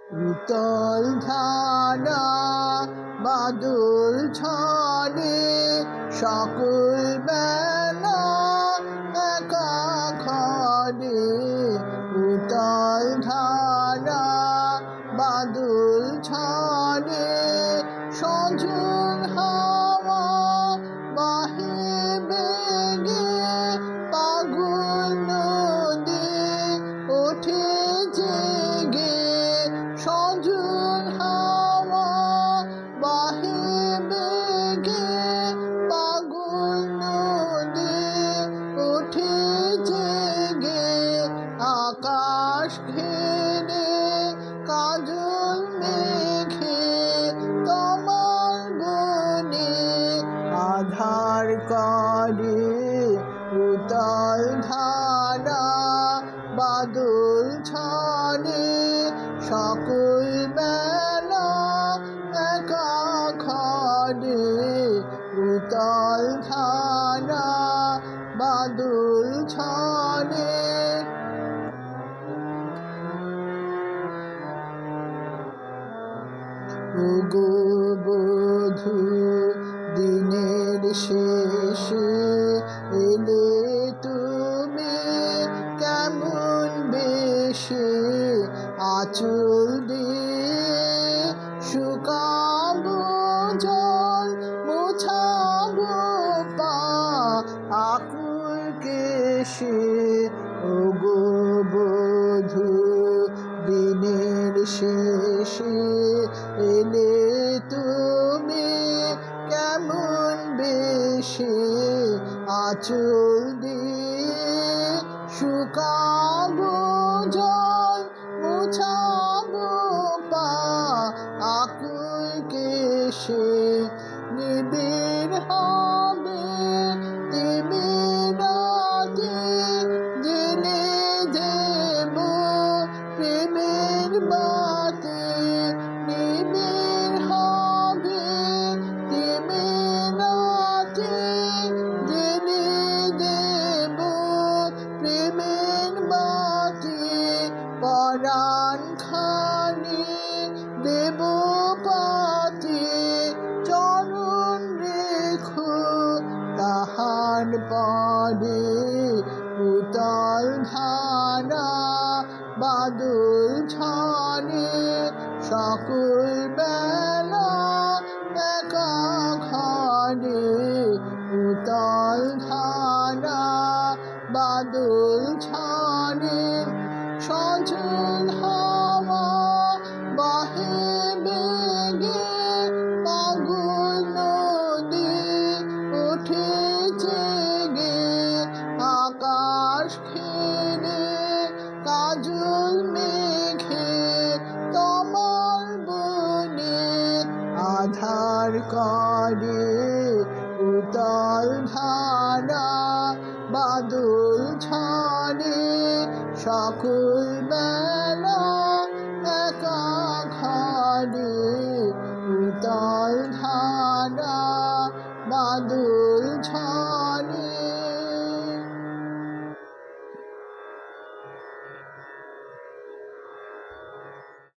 উতল ধারা বাদল ছড়ে সকল বেলা একা ঘরে। উতল ধারা বাদল ছড়ে সজল হাওয়া বাহে বেগে। পাগল নদী ওঠে জেগে সজল হাওয়া বাহে বেগে। পাগল নদী ওঠে জেগে আকাশ ঘেরে কাজল মেঘে। তোমার বনে আধার করে উতল ধারা বাদল ছড়ে সকল বেলা একা ঘরে। উতল ধারা বাদল ছড়ে। ওগো বধূ দিনের শেষে এলে তুমি কেমন বেশে। আঁচল দিয়ে শুকাবো জল মোছাবো পা আকুল কেশে। ওগো বধূ দিনের শেষে এলে তুমি কেমন বেশে। আঁচল দিয়ে শুকাবো জল মোছাবো পা আকুল কেশে। নিবিড় হবে তিমির রাতে জেলে দেব প্রেমের বাতে। নিবিড় হবে তিমির রাতে জেলে দেব প্রেমের বাতে। পরাণ খানি দেব পাতে চরণ রেখো তাহার পরে। উতল ধারা বাদল ছড়ে সকল বেলা একা ঘরে। উতল ধারা বাদল ছড়ে সজল হাওয়া বাহে বেগে। পাগল নদী ওঠে জেগে আকাশ ঘেরে কাজল মেঘে। তোমার বনে আধার করে উতল ধারা বাদল ছড়ে সকল বেলা একা ঘরে। উতল ধারা বাদল ছড়ে।